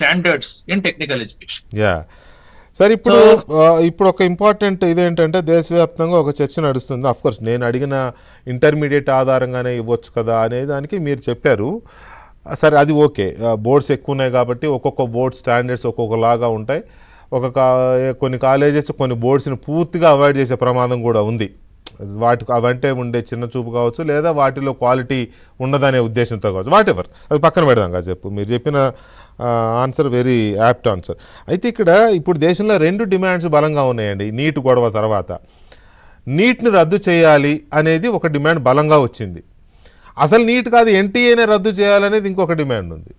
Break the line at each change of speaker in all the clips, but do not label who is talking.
Standards in technical education.
Yeah sir, ఇప్పుడు ఒక important ఇదేంటంటే దేశవ్యాప్తంగా ఒక చర్చ నడుస్తుంది. అఫ్కోర్స్ నేను అడిగిన ఇంటర్మీడియట్ ఆధారంగానే ఇవ్వచ్చు కదా అనే దానికి మీరు చెప్పారు. సరే, అది ఓకే. బోర్డ్స్ ఎక్కువ ఉన్నాయి కాబట్టి ఒక్కొక్క బోర్డ్ స్టాండర్డ్స్ ఒక్కొక్కలాగా ఉంటాయి. కొన్ని కాలేజెస్ కొన్ని బోర్డ్స్ని పూర్తిగా అవాయిడ్ చేసే ప్రమాదం కూడా ఉంది. అవంటే ఉండే చిన్న చూపు కావచ్చు, లేదా వాటిలో క్వాలిటీ ఉండదనే ఉద్దేశంతో కావచ్చు, వాట్ ఎవర్, అది పక్కన పెడదాం కదా. మీరు చెప్పిన ఆన్సర్ వెరీ యాప్ట్ ఆన్సర్. అయితే ఇప్పుడు దేశంలో 2 డిమాండ్స్ బలంగా ఉన్నాయండి. నీట్ గొడవ తర్వాత నీట్ని రద్దు చేయాలి అనేది ఒక డిమాండ్ బలంగా వచ్చింది. అసలు నీట్ కాదు, ఎన్టీఏనే రద్దు చేయాలనేది ఇంకొక డిమాండ్ ఉంది.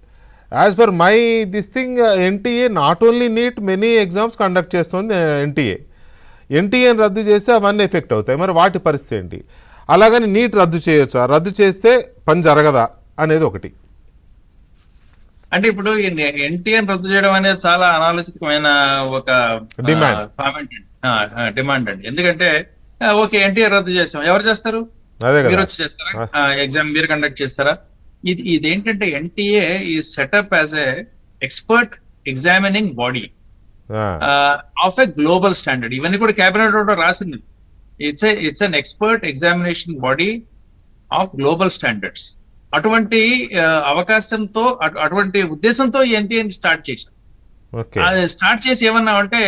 As per my this thing, NTA not only NEET, many exams conduct చేస్తుంది ఎన్టీఏని రద్దు చేస్తే అవన్నీ ఎఫెక్ట్ అవుతాయి. మరి వాటి పరిస్థితి ఏంటి? అలాగని నీట్ రద్దు చేయొచ్చా? రద్దు చేస్తే పని జరగదా అనేది ఒకటి.
అంటే ఇప్పుడు ఎన్టీఏని రద్దు చేయడం అనేది చాలా అనాలోచితమైన ఒక డిమాండ్ అండి. ఎందుకంటే ఓకే, ఎన్టీఆర్ రద్దు చేస్తాం, ఎవరు చేస్తారు? మీరు వచ్చి చేస్తారా? ఎగ్జామ్ మీరు కండక్ట్ చేస్తారా? ఇదేంటంటే ఎన్టీఏ ఈ setup as a expert examining body of a global standard. ఇవన్నీ కూడా క్యాబినెట్ లో రాసింది. It's an expert examination body of global standards. అటువంటి అవకాశంతో, అటువంటి ఉద్దేశంతో ఎన్టీఏని స్టార్ట్ చేశాం. స్టార్ట్ చేసి ఏమన్నా అంటే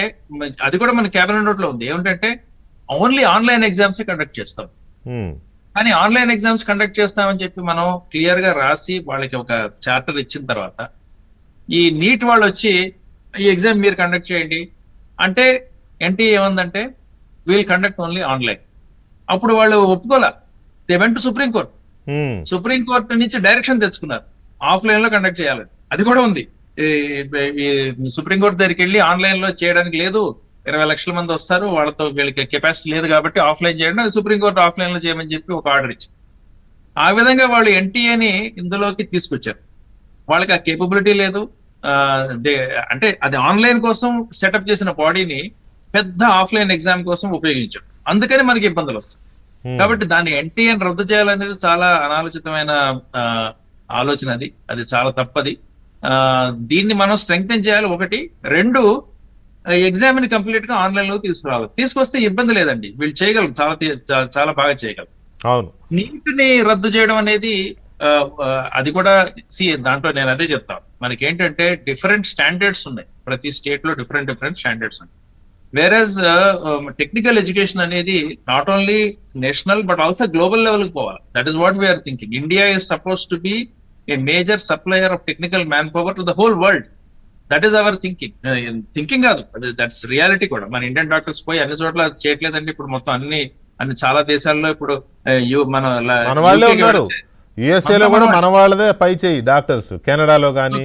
అది కూడా మన క్యాబినెట్ నోట్ లో ఉంది. ఏమిటంటే ఓన్లీ ఆన్లైన్ ఎగ్జామ్స్ కండక్ట్ చేస్తాం. కానీ ఆన్లైన్ ఎగ్జామ్స్ కండక్ట్ చేస్తామని చెప్పి మనం క్లియర్ గా రాసి వాళ్ళకి ఒక చార్టర్ ఇచ్చిన తర్వాత ఈ నీట్ వాళ్ళు వచ్చి ఈ ఎగ్జామ్ మీరు కండక్ట్ చేయండి అంటే ఎన్టీఏ ఏమందంటే వీల్ కండక్ట్ ఓన్లీ ఆన్లైన్. అప్పుడు వాళ్ళు ఒప్పుకోలే. They went to Supreme Court. Supreme Court నుంచి డైరెక్షన్ తెచ్చుకున్నారు ఆఫ్లైన్ లో కండక్ట్ చేయాలని. అది కూడా ఉంది. సుప్రీంకోర్టు దగ్గరికి వెళ్ళి ఆన్లైన్ లో చేయడానికి లేదు, 20 లక్షల మంది వస్తారు, వాళ్ళతో వీళ్ళకి కెపాసిటీ లేదు కాబట్టి ఆఫ్లైన్ చేయండి, అది సుప్రీంకోర్టు ఆఫ్లైన్ లో చేయమని చెప్పి ఒక ఆర్డర్ ఇచ్చింది. ఆ విధంగా వాళ్ళు ఎన్టీఏని ఇందులోకి తీసుకొచ్చారు. వాళ్ళకి ఆ కేపబిలిటీ లేదు. అంటే అది ఆన్లైన్ కోసం సెటప్ చేసిన బాడీని పెద్ద ఆఫ్లైన్ ఎగ్జామ్ కోసం ఉపయోగించారు. అందుకని మనకి ఇబ్బందులు వస్తాయి. కాబట్టి దాన్ని ఎన్టీఏని రద్దు చేయాలనేది చాలా అనాలోచితమైన ఆలోచన. అది చాలా తప్పది. దీన్ని మనం స్ట్రెంగ్తెన్ చేయాలి. 1, 2 ఎగ్జామ్ ని కంప్లీట్ గా ఆన్లైన్ లో తీసుకురావాలి. తీసుకొస్తే ఇబ్బంది లేదండి, వీళ్ళు చేయగలరు, చాలా బాగా చేయగలరు.
అవును,
నీట్ ని రద్దు చేయడం అనేది అది కూడా దాంట్లో నేను అదే చెప్తాను. మనకి ఏంటంటే డిఫరెంట్ స్టాండర్డ్స్ ఉన్నాయి. ప్రతి స్టేట్ లో డిఫరెంట్ స్టాండర్డ్స్ ఉన్నాయి. వేరేజ్ టెక్నికల్ ఎడ్యుకేషన్ అనేది not only national but also global level కి పోవాలి. That is what we're thinking. India is suppose to be a major supplier of technical manpower to the whole world. That is our thinking కాదు, that's reality కూడా. మన Indian doctors పోయి అన్ని చోట్ల చేయట్లేదండి. ఇప్పుడు మొత్తం అన్ని చాలా దేశాల్లో ఇప్పుడు
మన వాళ్ళే ఉన్నారు. యుఎస్ఏలో కూడా మన వాళ్ళదే పై చేయి డాక్టర్స్, కెనడాలో కానీ.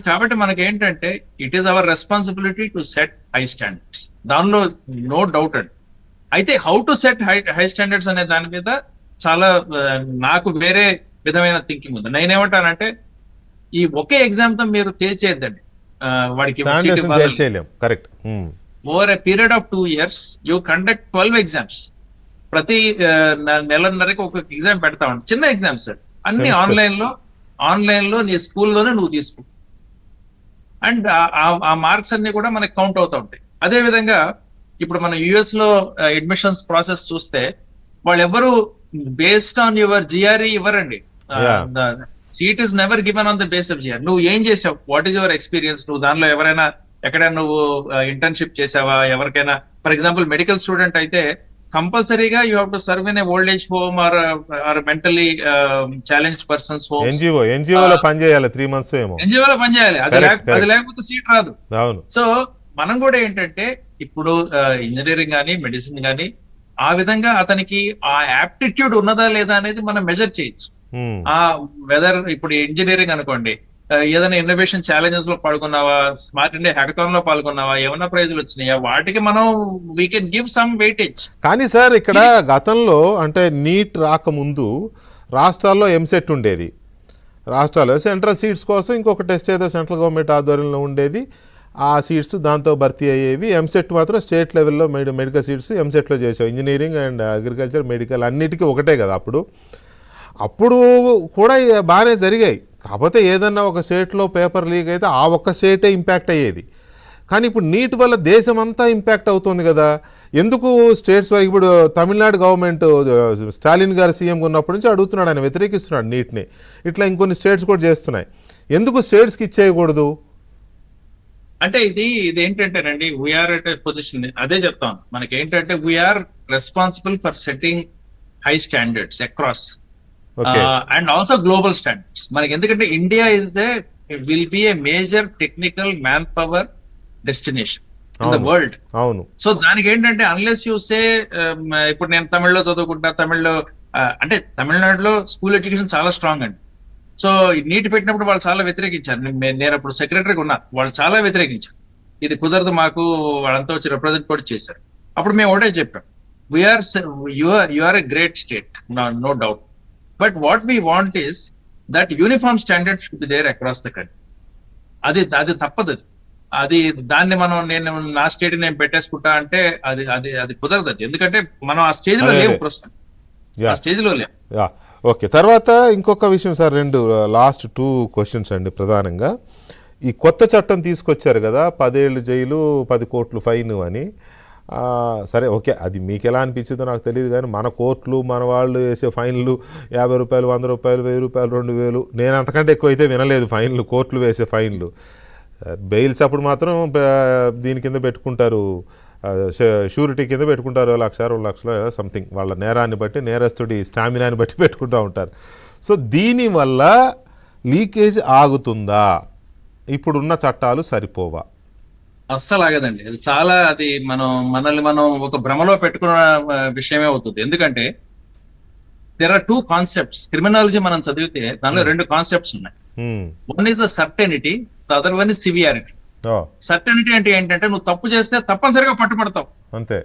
కాబట్టి మనకి ఏంటంటే it is our responsibility to set high standards. దానిలో నో డౌట్ అండి. అయితే how to set high standards అనే దాని మీద చాలా నాకు వేరే విధమైన థింకింగ్ ఉంది. నేనేమంటానంటే ఈ ఒకే ఎగ్జామ్ తో మీరు తేల్చేద్దండి వాడికి. Over a period of 2 years you conduct 12 exams. ప్రతి నెలన్నరకి ఒక్కొక్క ఎగ్జామ్ పెడతామండి, చిన్న ఎగ్జామ్స్ అన్ని ఆన్లైన్ లో నీ స్కూల్లోనే నువ్వు తీసుకో. అండ్ ఆ మార్క్స్ అన్ని కూడా మనకి కౌంట్ అవుతూ ఉంటాయి. అదే విధంగా ఇప్పుడు మన యుఎస్ లో అడ్మిషన్స్ ప్రాసెస్ చూస్తే వాళ్ళు ఎవరు బేస్డ్ ఆన్ యువర్ జిఆర్ఈ ఇవ్వరండి. Seat is never given on the base of GRE. నువ్వు ఏం చేసావు, వాట్ ఈస్ యువర్ ఎక్స్పీరియన్స్, నువ్వు దానిలో ఎక్కడైనా నువ్వు ఇంటర్న్షిప్ చేసావా, ఎవరికైనా ఫర్ ఎగ్జాంపుల్ మెడికల్ స్టూడెంట్ అయితే కంపల్సరీగా you have to serve in a old age home or mentally challenged persons home.
ఎన్జిఓలో పనిచేయాలి 3 months ఏమో.
ఎన్జిఓలో పనిచేయాలి, అది లేకపోతే సీట్ రాదు. సో మనం కూడా ఏంటంటే ఇప్పుడు ఇంజనీరింగ్ కానీ మెడిసిన్ కానీ ఆ విధంగా అతనికి ఆ యాప్టిట్యూడ్ ఉన్నదా లేదా అనేది మనం మెజర్ చేయొచ్చు. ఆ వెదర్ ఇప్పుడు ఇంజనీరింగ్ అనుకోండి, ఏదైనా ఇన్నోవేషన్ ఛాలెంజెస్ లో పాల్గొన్నావా, స్మార్ట్ ఇండియా హ్యాకథాన్ లో పాల్గొన్నావా, ఏమన్నా ప్రైజులు వచ్చినాయా, వాటికి మనం we can give some weightage.
కానీ సార్ ఇక్కడ గతంలో అంటే నీట్ రాకముందు రాష్ట్రాల్లో ఎంసెట్ ఉండేది. రాష్ట్రాల్లో సెంట్రల్ సీట్స్ కోసం ఇంకొక టెస్ట్ ఏదో సెంట్రల్ గవర్నమెంట్ ఆధ్వర్యంలో ఉండేది. ఆ సీట్స్ దాంతో భర్తీ అయ్యేవి. ఎంసెట్ మాత్రం స్టేట్ లెవెల్లో మెడికల్ సీట్స్ ఎంసెట్లో చేసాం. ఇంజనీరింగ్ అండ్ అగ్రికల్చర్ మెడికల్ అన్నిటికీ ఒకటే కదా. అప్పుడు కూడా బాగానే జరిగాయి. కాకపోతే ఏదన్నా ఒక స్టేట్లో పేపర్ లీక్ అయితే ఆ ఒక్క స్టేటే ఇంపాక్ట్ అయ్యేది. కానీ ఇప్పుడు నీట్ వల్ల దేశం అంతా ఇంపాక్ట్ అవుతుంది కదా. ఎందుకు స్టేట్స్ వరకు ఇప్పుడు తమిళనాడు గవర్నమెంట్ స్టాలిన్ గారు సీఎంగా ఉన్నప్పటి నుంచి అడుగుతున్నాడు, ఆయన వ్యతిరేకిస్తున్నాడు నీట్ని. ఇట్లా ఇంకొన్ని స్టేట్స్ కూడా చేస్తున్నాయి. ఎందుకు స్టేట్స్కి ఇచ్చేయకూడదు?
అంటే ఇది ఏంటంటేనండి, వీఆర్ ఎట్ పొజిషన్, అదే చెప్తాను, మనకి ఏంటంటే we're responsible for setting high standards across and also global standards. మనకి ఎందుకంటే India will be a major technical manpower destination in the world.
అవును.
సో దానికి ఏంటంటే అన్లెస్ యూ సే, ఇప్పుడు నేను తమిళ్లో చదువుకుంటా, తమిళ్లో అంటే తమిళనాడులో స్కూల్ ఎడ్యుకేషన్ చాలా స్ట్రాంగ్ అండి. సో నీట్ పెట్టినప్పుడు వాళ్ళు చాలా వ్యతిరేకించారు. నేను అప్పుడు సెక్రటరీగా ఉన్నా, వాళ్ళు చాలా వ్యతిరేకించారు. ఇది కుదరదు మాకు, వాళ్ళంతా వచ్చి రిప్రజెంట్ కూడా చేశారు. అప్పుడు మేము ఒకటే చెప్పాం, you are a great state, no doubt, but what we want is that uniform standard should be there across the country. అది తప్పదు. అది దాన్ని నేను నా స్టేట్ నేను పెట్టేసుకుంటా అంటే అది కుదరదు. అది ఎందుకంటే మనం ఆ స్టేజ్ లో లేవు ప్రస్తుతం, ఆ స్టేజ్ లో లేవు.
ఓకే. తర్వాత ఇంకొక విషయం సార్, లాస్ట్ 2 క్వశ్చన్స్ అండి. ప్రధానంగా ఈ కొత్త చట్టం తీసుకొచ్చారు కదా, 10 ఏళ్ళు జైలు 10 కోట్లు ఫైన్ అని. సరే ఓకే, అది మీకు ఎలా అనిపించిందో నాకు తెలియదు, కానీ మన కోర్టులు మన వాళ్ళు వేసే ఫైన్లు 50 రూపాయలు, 100 రూపాయలు, 1000 రూపాయలు, 2000, నేను అంతకంటే ఎక్కువ అయితే వినలేదు ఫైన్లు, కోర్టులు వేసే ఫైన్లు. బెయిల్స్ అప్పుడు మాత్రం దీని కింద పెట్టుకుంటారు, షూరిటీ కింద పెట్టుకుంటారు, 1,00,000 2 లక్షలు సంథింగ్, వాళ్ళ నేరాన్ని బట్టి, నేరస్తుడి స్టామినాని బట్టి పెట్టుకుంటూ ఉంటారు. సో దీనివల్ల లీకేజ్ ఆగుతుందా? ఇప్పుడున్న చట్టాలు సరిపోవా?
అస్సలు ఆగదండి. అది మనల్ని మనం ఒక భ్రమలో పెట్టుకున్న విషయమే అవుతుంది. ఎందుకంటే దెర్ ఆర్ 2 కాన్సెప్ట్స్. క్రిమినాలజీ మనం చదివితే దానిలో 2 కాన్సెప్ట్స్ ఉన్నాయి. One is the certainty, the other one is severity. Certainty అంటే ఏంటంటే నువ్వు తప్పు చేస్తే తప్పనిసరిగా పట్టుబడతావు
అంతే.